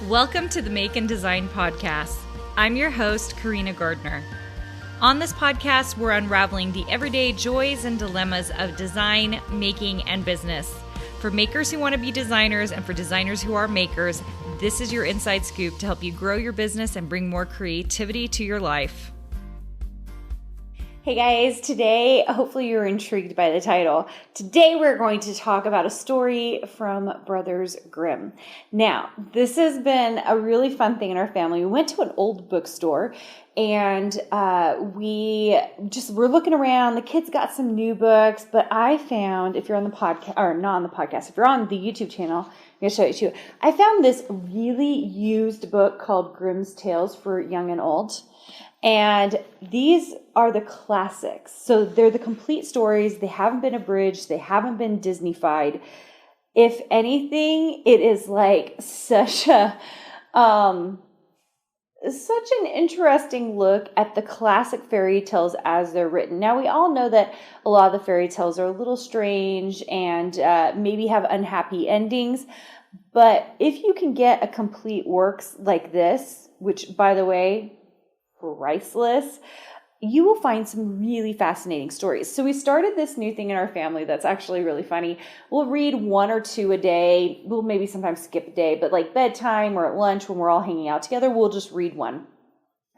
Welcome to the Make and Design Podcast. I'm your host, Carina Gardner. On this podcast, we're unraveling the everyday joys and dilemmas of design, making, and business. For makers who want to be designers and for designers who are makers, this is your inside scoop to help you grow your business and bring more creativity to your life. Hey guys, today, hopefully you're intrigued by the title. Today we're going to talk about a story from Brothers Grimm. Now, this has been a really fun thing in our family. We went to an old bookstore and we're looking around. The kids got some new books, but I found, if you're on the podcast, or not on the podcast, if you're on the YouTube channel, I'm going to show it to you. I found this really used book called Grimm's Tales for Young and Old. And these are the classics. So they're the complete stories. They haven't been abridged. They haven't been Disney-fied. If anything, it is like such an interesting look at the classic fairy tales as they're written. Now, we all know that a lot of the fairy tales are a little strange and maybe have unhappy endings. But if you can get a complete works like this, which, by the way, priceless, you will find some really fascinating stories. So we started this new thing in our family that's actually really funny. We'll read one or two a day. We'll maybe sometimes skip a day, but like bedtime or at lunch when we're all hanging out together, we'll just read one.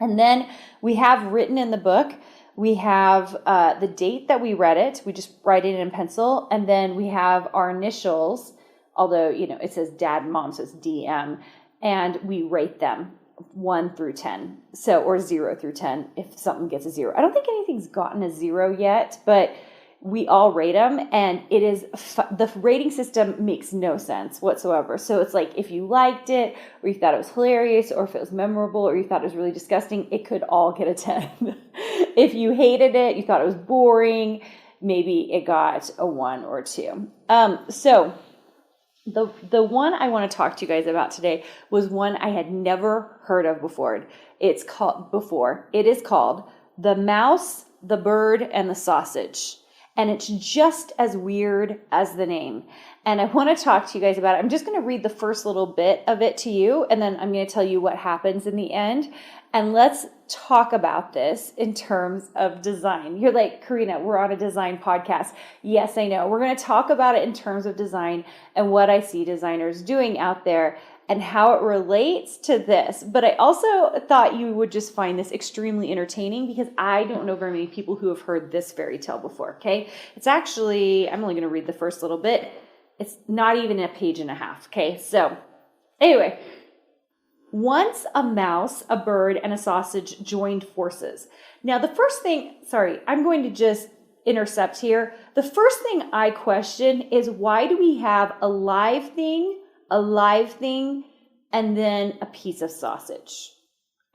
And then we have written in the book, we have the date that we read it. We just write it in pencil. And then we have our initials, although, it says dad and mom, so it's DM, and we rate them 1 through 10. Or 0 through 10 if something gets a 0. I don't think anything's gotten a 0 yet, but we all rate them, and it is the rating system makes no sense whatsoever. So it's like if you liked it, or you thought it was hilarious, or if it was memorable, or you thought it was really disgusting, it could all get a 10. If you hated it, you thought it was boring, maybe it got a 1 or 2. The one I want to talk to you guys about today was one I had never heard of before. It is called The Mouse, the Bird, and the Sausage. And it's just as weird as the name. And I want to talk to you guys about it. I'm just going to read the first little bit of it to you, and then I'm going to tell you what happens in the end. And let's talk about this in terms of design. You're like, Carina, we're on a design podcast. Yes, I know. We're going to talk about it in terms of design and what I see designers doing out there and how it relates to this. But I also thought you would just find this extremely entertaining because I don't know very many people who have heard this fairy tale before, okay? It's actually, I'm only going to read the first little bit. It's not even a page and a half, okay? So anyway, once a mouse, a bird, and a sausage joined forces. Now the first thing, I'm going to just intercept here. The first thing I question is why do we have a live thing, and then a piece of sausage?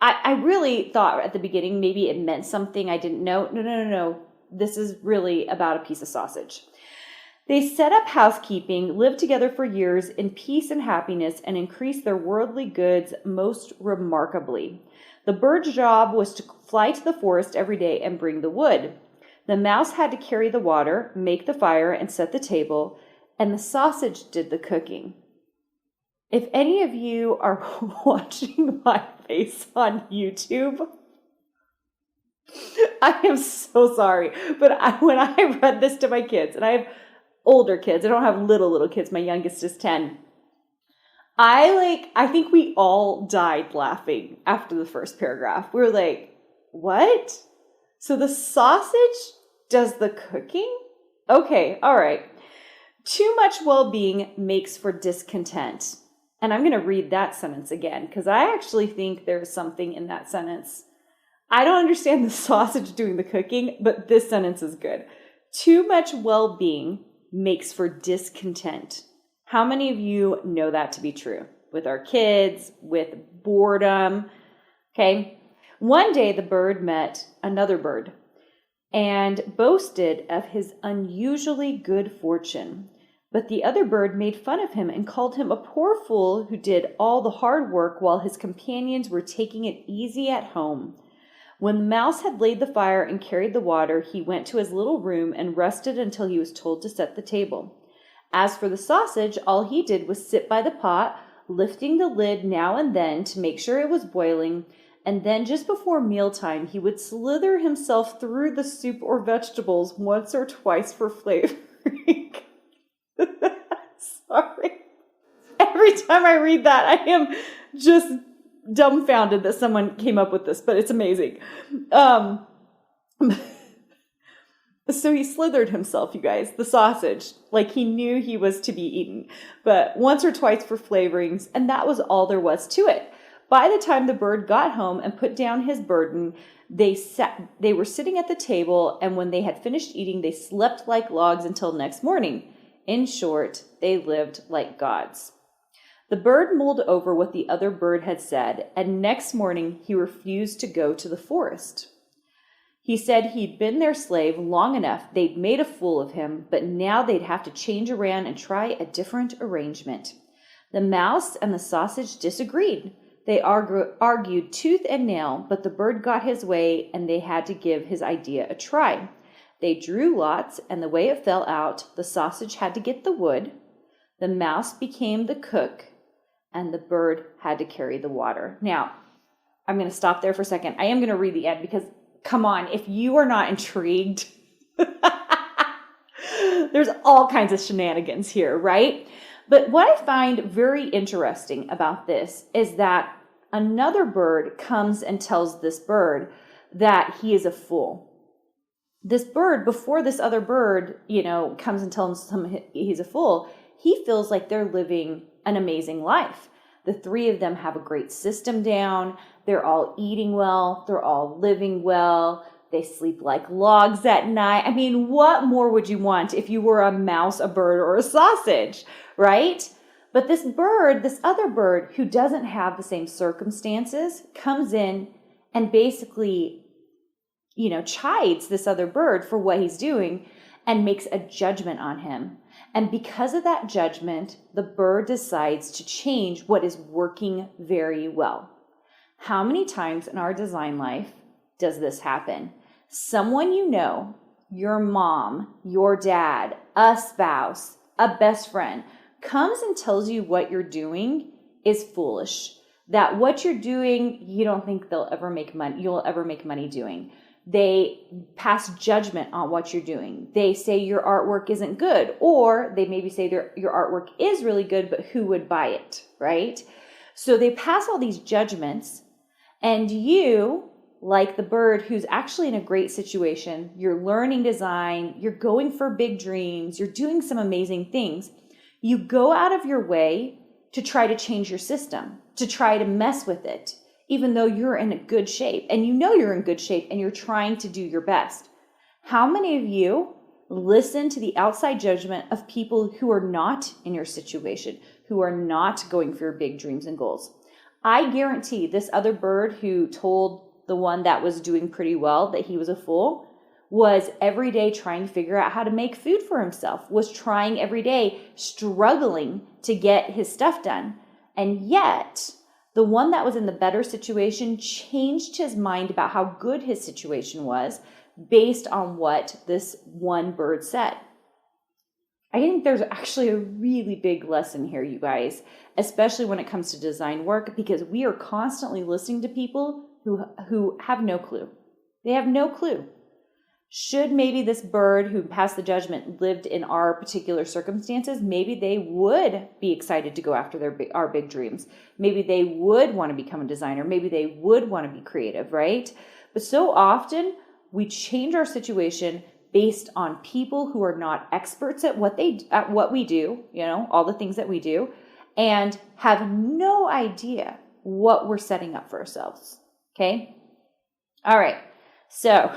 I really thought at the beginning maybe it meant something I didn't know. No. This is really about a piece of sausage. They set up housekeeping, lived together for years in peace and happiness, and increased their worldly goods most remarkably. The bird's job was to fly to the forest every day and bring the wood. The mouse had to carry the water, make the fire, and set the table, and the sausage did the cooking. If any of you are watching my face on YouTube, I am so sorry, but when I read this to my kids, and I have older kids, I don't have little kids, my youngest is 10, I think we all died laughing after the first paragraph. We were like, what? So the sausage does the cooking? Okay, all right. Too much well-being makes for discontent. And I'm going to read that sentence again because I actually think there's something in that sentence. I don't understand the sausage doing the cooking, but this sentence is good. Too much well-being makes for discontent. How many of you know that to be true? With our kids, with boredom. Okay. One day the bird met another bird and boasted of his unusually good fortune. But the other bird made fun of him and called him a poor fool who did all the hard work while his companions were taking it easy at home. When the mouse had laid the fire and carried the water, he went to his little room and rested until he was told to set the table. As for the sausage, all he did was sit by the pot, lifting the lid now and then to make sure it was boiling, and then just before mealtime, he would slither himself through the soup or vegetables once or twice for flavoring. Sorry. Every time I read that, I am just dumbfounded that someone came up with this, but it's amazing. So he slithered himself, you guys, the sausage, like he knew he was to be eaten, but once or twice for flavorings, and that was all there was to it. By the time the bird got home and put down his burden, they were sitting at the table, and when they had finished eating, they slept like logs until next morning. In short, they lived like gods. The bird mulled over what the other bird had said, and next morning he refused to go to the forest. He said he'd been their slave long enough, they'd made a fool of him, but now they'd have to change around and try a different arrangement. The mouse and the sausage disagreed. They argued tooth and nail, but the bird got his way, and they had to give his idea a try. They drew lots, and the way it fell out, the sausage had to get the wood, the mouse became the cook, and the bird had to carry the water. Now, I'm going to stop there for a second. I am going to read the end because, come on, if you are not intrigued, there's all kinds of shenanigans here, right? But what I find very interesting about this is that another bird comes and tells this bird that he is a fool. This bird, before this other bird, comes and tells him he's a fool, he feels like they're living an amazing life. The three of them have a great system down. They're all eating well. They're all living well. They sleep like logs at night. I mean, what more would you want if you were a mouse, a bird, or a sausage, right? But this other bird who doesn't have the same circumstances, comes in and basically, chides this other bird for what he's doing and makes a judgment on him. And because of that judgment, the bird decides to change what is working very well. How many times in our design life does this happen? Someone your mom, your dad, a spouse, a best friend, comes and tells you what you're doing is foolish. That what you're doing, you don't think you'll ever make money doing. They pass judgment on what you're doing. They say your artwork isn't good, or they maybe say your artwork is really good, but who would buy it, right? So they pass all these judgments, and you, like the bird who's actually in a great situation, you're learning design, you're going for big dreams, you're doing some amazing things. You go out of your way to try to change your system, to try to mess with it, even though you're in a good shape, and you're in good shape, and you're trying to do your best. How many of you listen to the outside judgment of people who are not in your situation, who are not going for your big dreams and goals? I guarantee this other bird who told the one that was doing pretty well that he was a fool was every day trying to figure out how to make food for himself, was trying every day, struggling to get his stuff done. And yet, the one that was in the better situation changed his mind about how good his situation was based on what this one bird said. I think there's actually a really big lesson here, you guys, especially when it comes to design work, because we are constantly listening to people who have no clue. They have no clue. Should maybe this bird who passed the judgment lived in our particular circumstances, maybe they would be excited to go after our big dreams. Maybe they would want to become a designer. Maybe they would want to be creative, right? But so often we change our situation based on people who are not experts at what we do, all the things that we do, and have no idea what we're setting up for ourselves. Okay? All right. So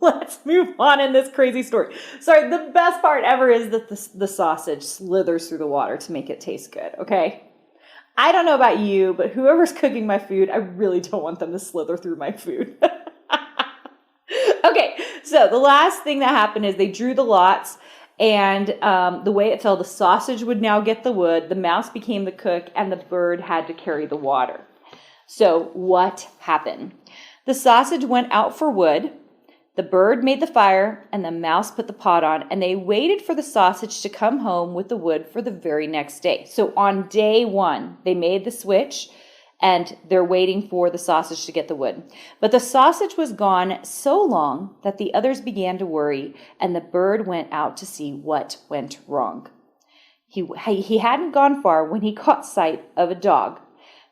let's move on in this crazy story. Sorry, the best part ever is that the sausage slithers through the water to make it taste good, okay? I don't know about you, but whoever's cooking my food, I really don't want them to slither through my food. Okay, so the last thing that happened is they drew the lots, and the way it fell, the sausage would now get the wood, the mouse became the cook, and the bird had to carry the water. So what happened? The sausage went out for wood. The bird made the fire, and the mouse put the pot on, and they waited for the sausage to come home with the wood for the very next day. So on day one, they made the switch, and they're waiting for the sausage to get the wood. But the sausage was gone so long that the others began to worry, and the bird went out to see what went wrong. He hadn't gone far when he caught sight of a dog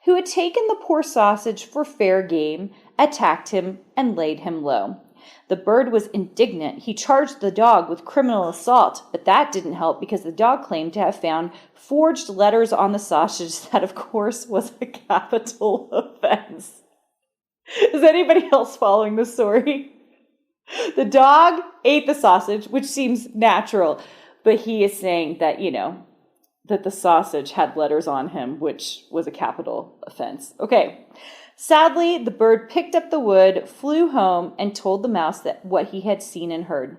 who had taken the poor sausage for fair game, attacked him, and laid him low. The bird was indignant. He charged the dog with criminal assault, but that didn't help because the dog claimed to have found forged letters on the sausage that, of course, was a capital offense. Is anybody else following the story? The dog ate the sausage, which seems natural, but he is saying that, that the sausage had letters on him, which was a capital offense. Okay. Sadly, the bird picked up the wood, flew home, and told the mouse that what he had seen and heard.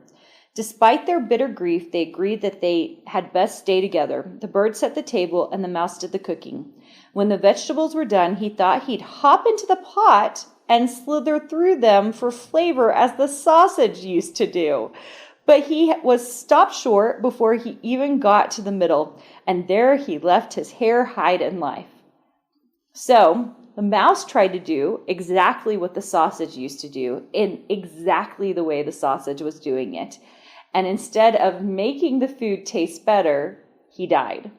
Despite their bitter grief, they agreed that they had best stay together. The bird set the table, and the mouse did the cooking. When the vegetables were done, he thought he'd hop into the pot and slither through them for flavor as the sausage used to do. But he was stopped short before he even got to the middle, and there he left his hair, hide, and life. So the mouse tried to do exactly what the sausage used to do in exactly the way the sausage was doing it. And instead of making the food taste better, he died.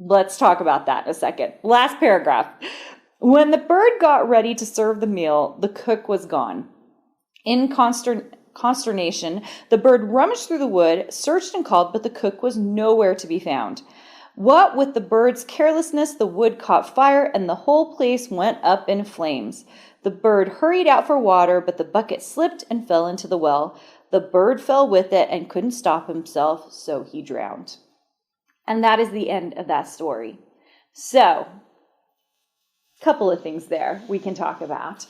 Let's talk about that in a second. Last paragraph. When the bird got ready to serve the meal, the cook was gone. In consternation, the bird rummaged through the wood, searched and called, but the cook was nowhere to be found. What with the bird's carelessness, the wood caught fire and the whole place went up in flames. The bird hurried out for water, but the bucket slipped and fell into the well. The bird fell with it and couldn't stop himself, so he drowned. And that is the end of that story. So, a couple of things there we can talk about.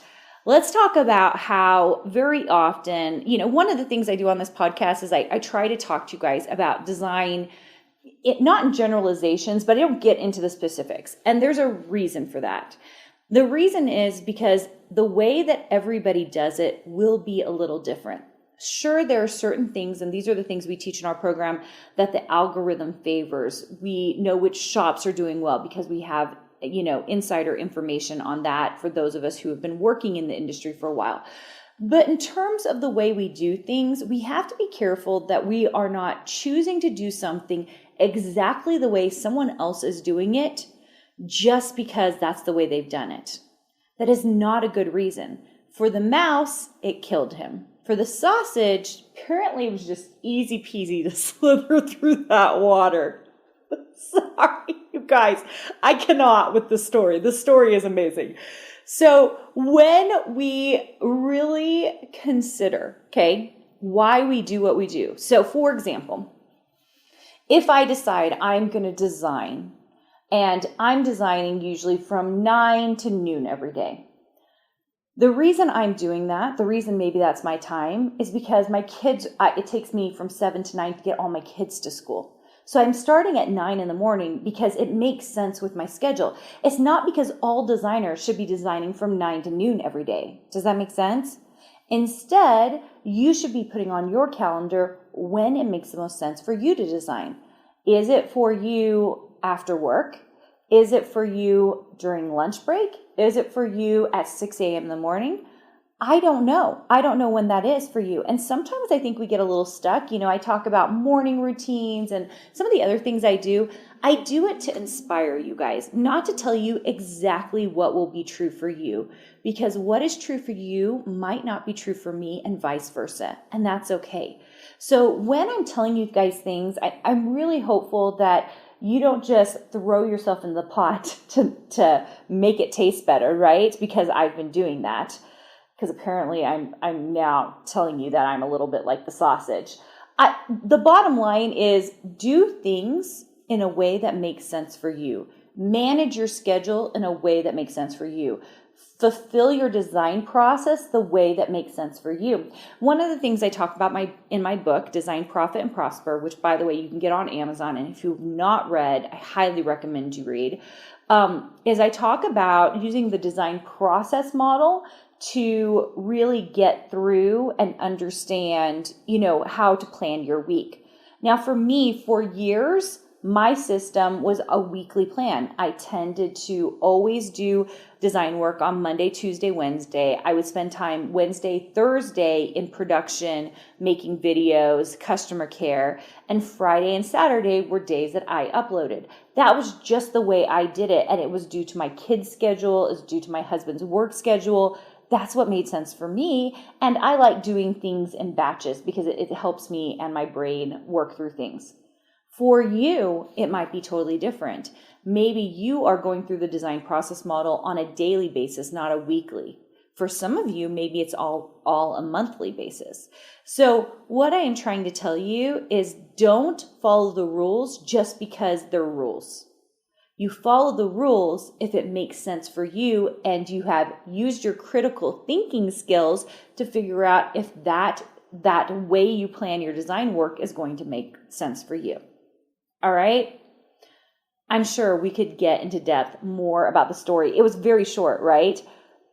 Let's talk about how very often, one of the things I do on this podcast is I try to talk to you guys about design, not in generalizations, but I don't get into the specifics. And there's a reason for that. The reason is because the way that everybody does it will be a little different. Sure, there are certain things, and these are the things we teach in our program, that the algorithm favors. We know which shops are doing well because we have, insider information on that for those of us who have been working in the industry for a while. But in terms of the way we do things, we have to be careful that we are not choosing to do something exactly the way someone else is doing it just because that's the way they've done it. That is not a good reason. For the mouse, it killed him. For the sausage, apparently it was just easy peasy to slither through that water. Sorry, you guys. I cannot with this story. The story is amazing. So when we really consider, why we do what we do. So for example, if I decide I'm going to design, and I'm designing usually from 9 to noon every day. The reason I'm doing that, the reason maybe that's my time, is because my kids, it takes me from 7 to 9 to get all my kids to school. So I'm starting at 9 in the morning because it makes sense with my schedule. It's not because all designers should be designing from 9 to noon every day. Does that make sense? Instead, you should be putting on your calendar when it makes the most sense for you to design. Is it for you after work? Is it for you during lunch break? Is it for you at 6 a.m. in the morning? I don't know. I don't know when that is for you. And sometimes I think we get a little stuck. I talk about morning routines and some of the other things I do. I do it to inspire you guys, not to tell you exactly what will be true for you, because what is true for you might not be true for me and vice versa. And that's okay. So when I'm telling you guys things, I'm really hopeful that you don't just throw yourself in the pot to make it taste better, right? Because I've been doing that. Because apparently I'm now telling you that I'm a little bit like the sausage. The bottom line is do things in a way that makes sense for you. Manage your schedule in a way that makes sense for you. Fulfill your design process the way that makes sense for you. One of the things I talk about in my book, Design, Profit, and Prosper, which, by the way, you can get on Amazon, and if you've not read, I highly recommend you read, is I talk about using the design process model to really get through and understand, how to plan your week. Now, for me, for years, my system was a weekly plan. I tended to always do design work on Monday, Tuesday, Wednesday. I would spend time Wednesday, Thursday in production, making videos, customer care, and Friday and Saturday were days that I uploaded. That was just the way I did it, and it was due to my kids' schedule, it was due to my husband's work schedule. That's what made sense for me, and I like doing things in batches because it helps me and my brain work through things. For you, it might be totally different. Maybe you are going through the design process model on a daily basis, not a weekly. For some of you, maybe it's all a monthly basis. So what I am trying to tell you is don't follow the rules just because they're rules. You follow the rules if it makes sense for you and you have used your critical thinking skills to figure out if that way you plan your design work is going to make sense for you. All right? I'm sure we could get into depth more about the story. It was very short, right?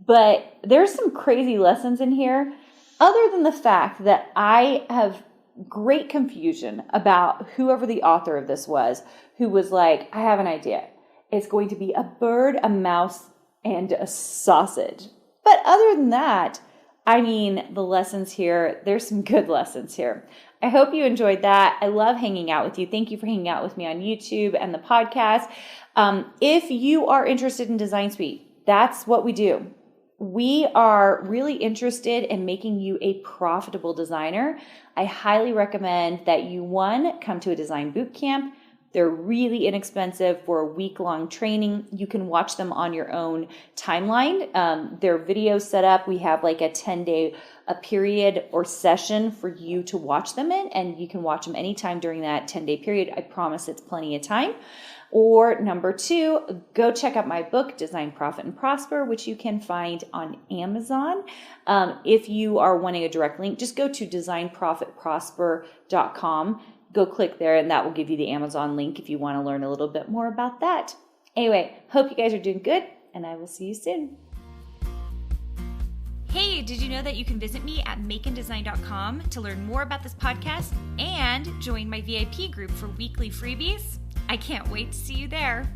But there's some crazy lessons in here, other than the fact that I have great confusion about whoever the author of this was, who was like, I have an idea. It's going to be a bird, a mouse, and a sausage. But other than that, the lessons here, there's some good lessons here. I hope you enjoyed that. I love hanging out with you. Thank you for hanging out with me on YouTube and the podcast. If you are interested in Design Suite, that's what we do. We are really interested in making you a profitable designer. I highly recommend that you, one, come to a design boot camp. They're really inexpensive for a week-long training. You can watch them on your own timeline. Their videos set up. We have like a 10-day period or session for you to watch them in, and you can watch them anytime during that 10-day period. I promise it's plenty of time. Or number two, go check out my book, Design, Profit, and Prosper, which you can find on Amazon. If you are wanting a direct link, just go to designprofitprosper.com. Go click there, and that will give you the Amazon link if you want to learn a little bit more about that. Anyway, hope you guys are doing good, and I will see you soon. Hey, did you know that you can visit me at makeanddesign.com to learn more about this podcast and join my VIP group for weekly freebies? I can't wait to see you there.